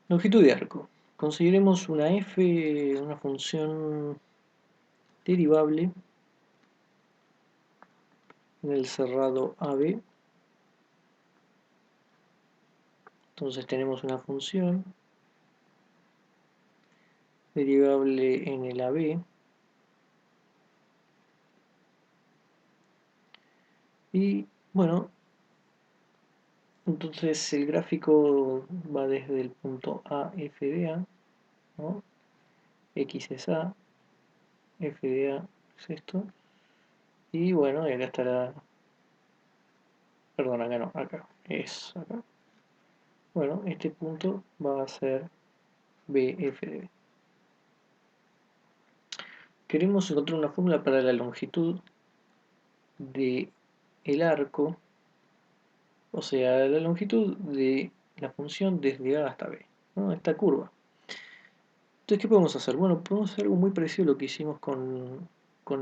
Longitud de arco. Consideremos una f, una función derivable en el cerrado AB. Entonces tenemos una función derivable en el AB y bueno, entonces el gráfico va desde el punto A, F de A, ¿no? X es A, F de A es esto, y bueno, y acá estará, perdón, acá no, acá, es acá. Bueno, este punto va a ser BF de B. Queremos encontrar una fórmula para la longitud de el arco, o sea, la longitud de la función desde A hasta B, ¿no? Esta curva. Entonces, ¿qué podemos hacer? Bueno, podemos hacer algo muy parecido a lo que hicimos con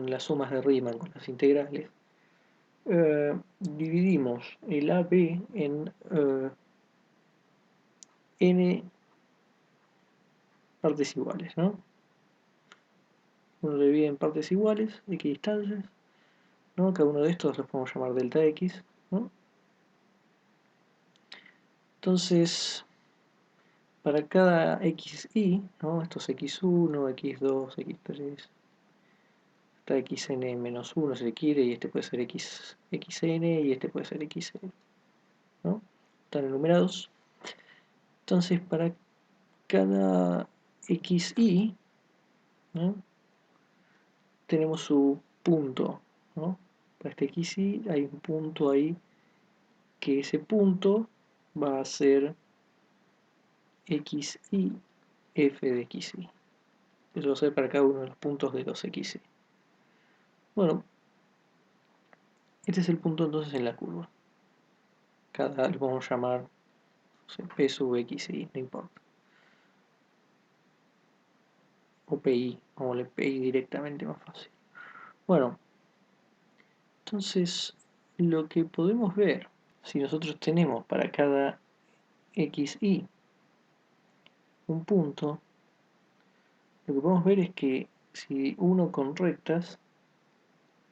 las sumas de Riemann, con las integrales. Dividimos el AB en n partes iguales, ¿no? Uno lo divide en partes iguales, equidistancias, ¿no? Cada uno de estos los podemos llamar delta x, ¿no? Entonces, para cada xy, ¿no? Estos x1, x2, x3, hasta xn menos 1 si se quiere, y este puede ser xn y este puede ser xn, ¿no? Están enumerados. Entonces, para cada xy, ¿no? Tenemos su punto, ¿no? Para este xy hay un punto ahí, que ese punto va a ser xy f de xy. Eso va a ser para cada uno de los puntos de los xy. Bueno, este es el punto entonces en la curva. Cada lo vamos a llamar, no sé, p sub xy, no importa. O pi, vamos a pi directamente, más fácil. Bueno, entonces lo que podemos ver, si nosotros tenemos para cada xy un punto, lo que podemos ver es que si uno con rectas,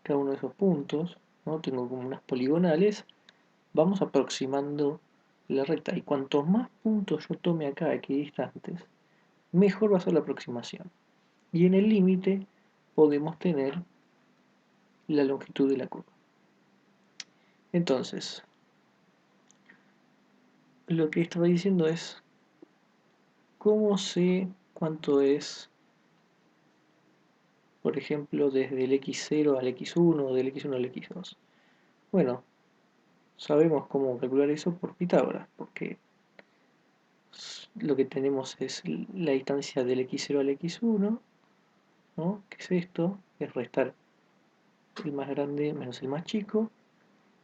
cada uno de esos puntos, ¿no? Tengo como unas poligonales, vamos aproximando la recta. Y cuantos más puntos yo tome acá equidistantes, mejor va a ser la aproximación. Y en el límite podemos tener la longitud de la curva. Entonces, lo que estaba diciendo es, ¿cómo sé cuánto es, por ejemplo, desde el x0 al x1 o del x1 al x2? Bueno, sabemos cómo calcular eso por Pitágoras, porque lo que tenemos es la distancia del x0 al x1, ¿no? Que es esto, es restar el más grande menos el más chico,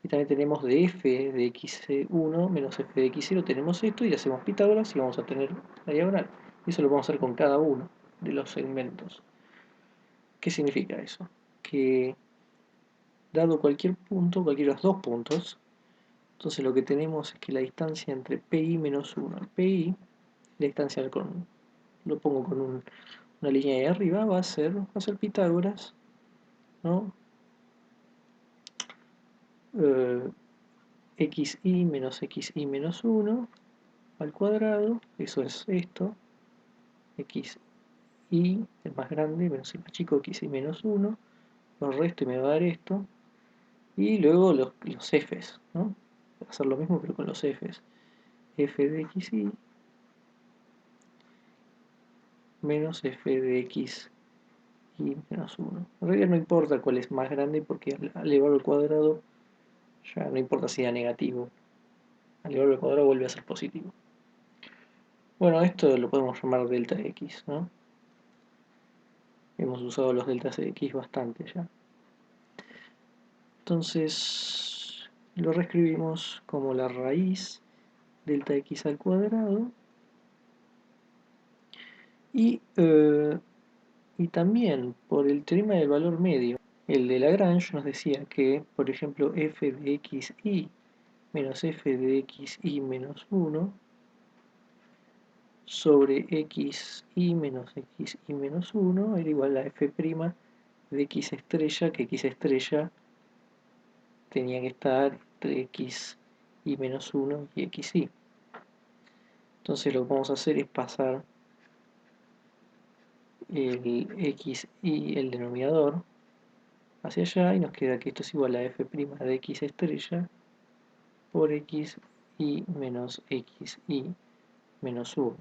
y también tenemos de f de x1 menos f de x0, tenemos esto y hacemos Pitágoras y vamos a tener la diagonal. Y eso lo vamos a hacer con cada uno de los segmentos. ¿Qué significa eso? Que dado cualquier punto, cualquiera de los dos puntos, entonces lo que tenemos es que la distancia entre pi menos 1 y pi, la distancia lo pongo con una línea de arriba, va a ser Pitágoras, ¿no? Xy menos xy menos 1 al cuadrado, eso es esto, xy, el más grande, menos el más chico, xy menos 1, lo resto y me va a dar esto, y luego los f's, ¿no? Va a hacer lo mismo pero con los f's, f de xy menos f de x y menos 1. En realidad no importa cuál es más grande porque al elevarlo al cuadrado ya no importa si da negativo, al elevarlo al cuadrado vuelve a ser positivo. Bueno, esto lo podemos llamar delta x, ¿no? Hemos usado los deltas de x bastante ya. Entonces lo reescribimos como la raíz delta x al cuadrado y, también por el teorema del valor medio, el de Lagrange nos decía que, por ejemplo, f de xy menos f de xy menos 1 sobre xi menos xi menos 1 era igual a f' de x estrella, que x estrella tenía que estar entre xi menos 1 y xi. Entonces lo que vamos a hacer es pasar el xi, el denominador, hacia allá, y nos queda que esto es igual a f' de x estrella por xi menos xi menos 1.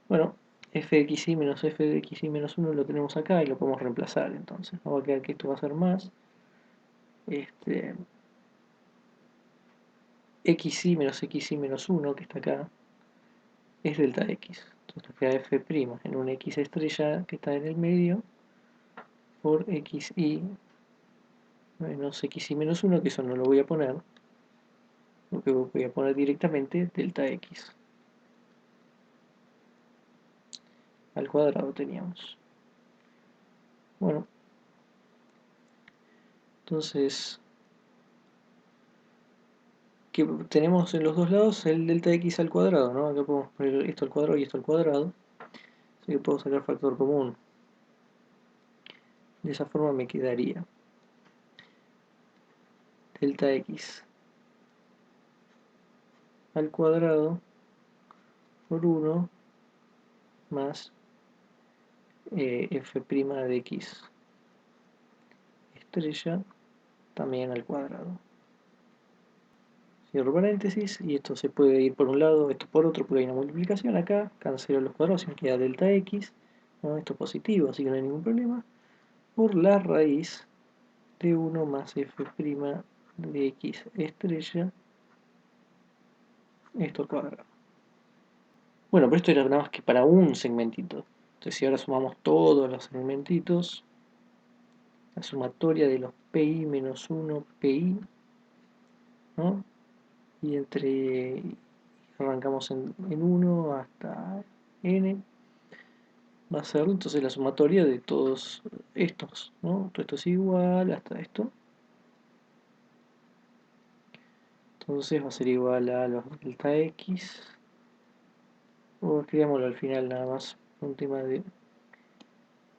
Bueno, f de xi menos f de xi menos 1 lo tenemos acá y lo podemos reemplazar. Entonces nos va a quedar que esto va a ser más xi menos xi menos 1, que está acá, es delta x. Entonces nos queda f' en un x estrella que está en el medio por xi menos xi menos 1, que eso no lo voy a poner, lo que voy a poner directamente delta x al cuadrado teníamos. Bueno, entonces que tenemos en los dos lados el delta x al cuadrado, ¿no? Acá podemos poner esto al cuadrado y esto al cuadrado, así que puedo sacar factor común. De esa forma me quedaría delta x al cuadrado por 1 más f' de x estrella también al cuadrado. Cierro paréntesis, y esto se puede ir por un lado, esto por otro, porque hay una multiplicación acá, cancelo los cuadrados y me queda delta x, ¿no? Esto es positivo, así que no hay ningún problema, por la raíz de 1 más f' de x estrella, esto al cuadrado. Bueno, pero esto era nada más que para un segmentito. Entonces si ahora sumamos todos los segmentitos, la sumatoria de los pi menos 1 pi, ¿no? Y arrancamos en 1 hasta n, va a ser entonces la sumatoria de todos estos, ¿no? Todo esto es igual hasta esto. Entonces va a ser igual a los delta x, o escribámoslo al final nada más, un tema de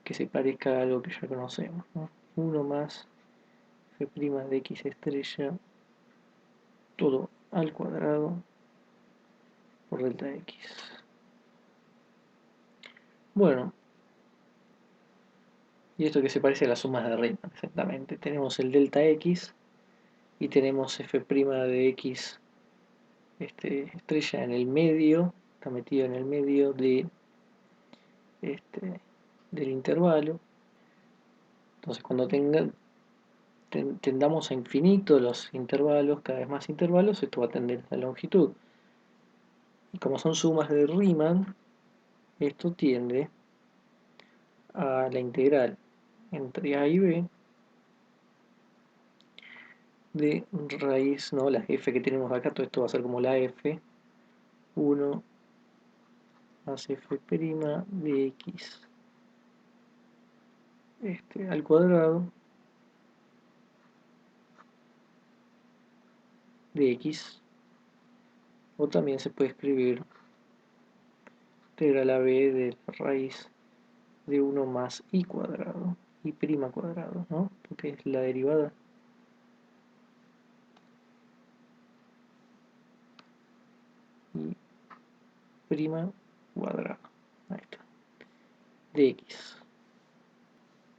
que se parezca a algo que ya conocemos, ¿no? 1 más f' de x estrella, todo al cuadrado por delta x. Bueno, y esto que se parece a las sumas de Riemann, exactamente. Tenemos el delta x y tenemos f' de x estrella en el medio, está metido en el medio del intervalo. Entonces cuando tendamos a infinito los intervalos, cada vez más intervalos, esto va a tender a la longitud. Y como son sumas de Riemann, esto tiende a la integral entre a y b de raíz, ¿no? La f que tenemos acá, todo esto va a ser como la f, 1 más f' de x al cuadrado de x, o también se puede escribir integral a b de la raíz de 1 más i cuadrado, i prima cuadrado, ¿no? Porque es la derivada. I prima cuadrado, ahí está, de x,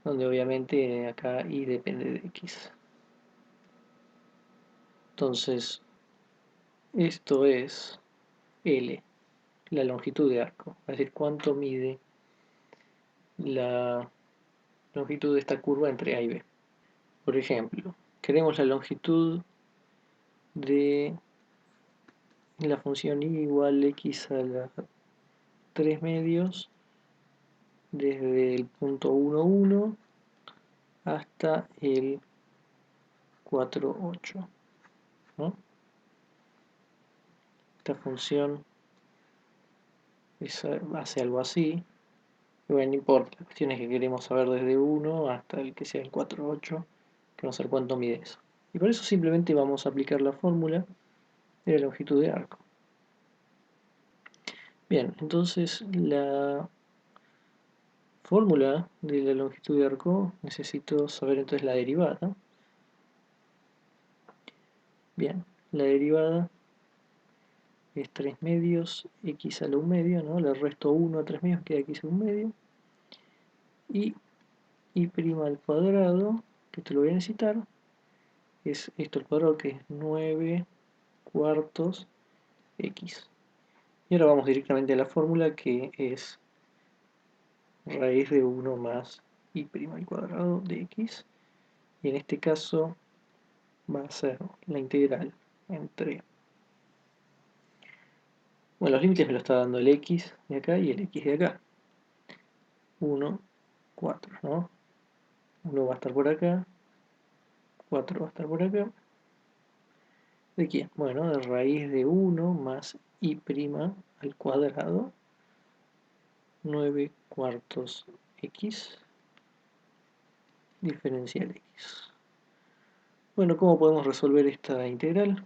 donde obviamente acá i depende de x. Entonces, esto es L, la longitud de arco, es decir, cuánto mide la longitud de esta curva entre A y B. Por ejemplo, queremos la longitud de la función y igual x a la 3 medios desde el punto 1, 1 hasta el 4, 8, ¿no? Esta función hace algo así. Y bueno, no importa, la cuestión es que queremos saber desde 1 hasta el que sea el 4, 8, queremos saber cuánto mide eso. Y por eso simplemente vamos a aplicar la fórmula de la longitud de arco. Bien, entonces la fórmula de la longitud de arco, necesito saber entonces la derivada. Bien, la derivada es 3 medios x a la 1 medio, ¿no? Le resto 1 a 3 medios, queda x a 1 medio. Y y' al cuadrado, que esto lo voy a necesitar, es esto al cuadrado, que es 9 cuartos x. Y ahora vamos directamente a la fórmula, que es raíz de 1 más y' al cuadrado de x. Y en este caso va a ser la integral entre... Bueno, los límites me lo está dando el x de acá y el x de acá. 1, 4, ¿no? 1 va a estar por acá, 4 va a estar por acá. ¿De quién? Bueno, de raíz de 1 más y' al cuadrado, 9 cuartos x, diferencial x. Bueno, ¿cómo podemos resolver esta integral?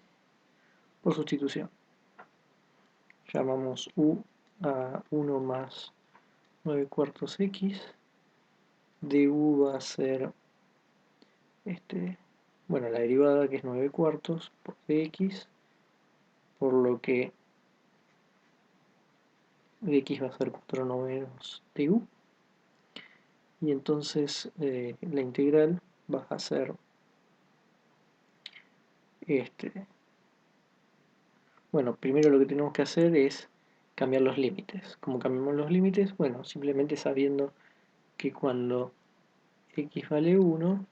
Por sustitución. Llamamos u a 1 más 9 cuartos x. Du va a ser, bueno, la derivada, que es 9 cuartos por dx, por lo que dx va a ser 4 novenos du. Y entonces la integral va a ser bueno, primero lo que tenemos que hacer es cambiar los límites. ¿Cómo cambiamos los límites? Bueno, simplemente sabiendo que cuando x vale 1,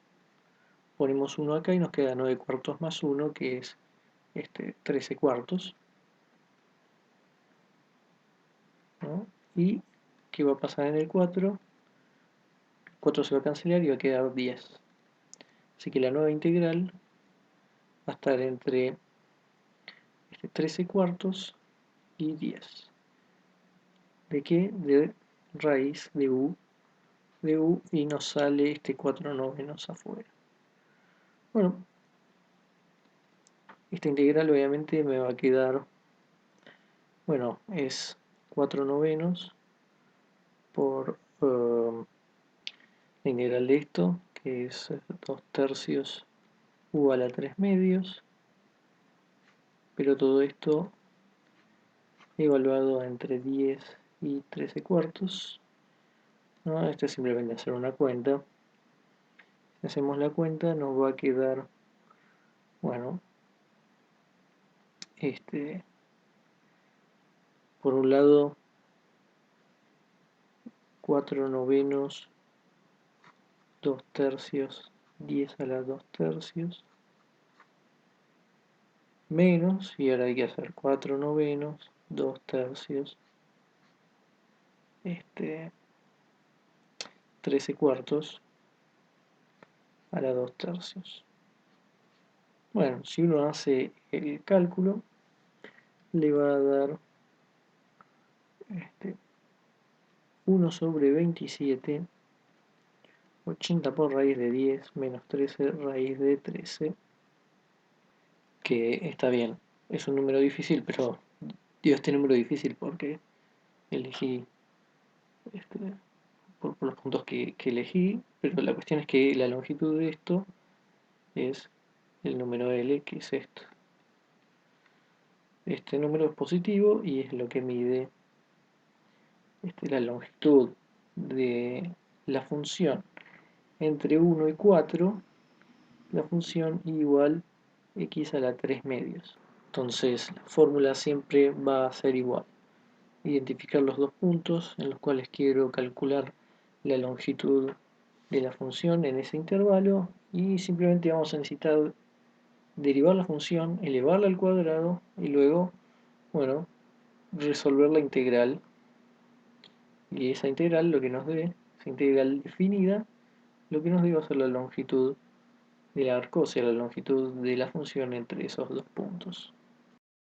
ponemos 1 acá y nos queda 9 cuartos más 1, que es 13 cuartos, ¿no? ¿Y qué va a pasar en el 4? 4 se va a cancelar y va a quedar 10. Así que la nueva integral va a estar entre 13 cuartos y 10. ¿De qué? De raíz de u, y nos sale 4 novenos afuera. Bueno, esta integral obviamente me va a quedar, bueno, es 4 novenos por la integral de esto, que es 2 tercios u a la 3 medios, pero todo esto evaluado entre 10 y 13 cuartos, ¿no? Esto es simplemente hacer una cuenta. Si hacemos la cuenta nos va a quedar, bueno, por un lado 4 novenos 2 tercios 10 a la 2 tercios menos, y ahora hay que hacer 4 novenos 2 tercios 13 cuartos a la 2 tercios. Bueno, si uno hace el cálculo, le va a dar 1 sobre 27, 80 por raíz de 10 menos 13 raíz de 13, que está bien. Es un número difícil, pero dio este número difícil porque elegí este, por los puntos que elegí, pero la cuestión es que la longitud de esto es el número L, que es esto. Este número es positivo y es lo que mide la longitud de la función entre 1 y 4, la función igual x a la 3 medios. Entonces la fórmula siempre va a ser igual. Identificar los dos puntos en los cuales quiero calcular la longitud de la función en ese intervalo, y simplemente vamos a necesitar derivar la función, elevarla al cuadrado y luego, bueno, resolver la integral. Y esa integral lo que nos dé, esa integral definida, lo que nos dé va a ser la longitud del arco, o sea, la longitud de la función entre esos dos puntos.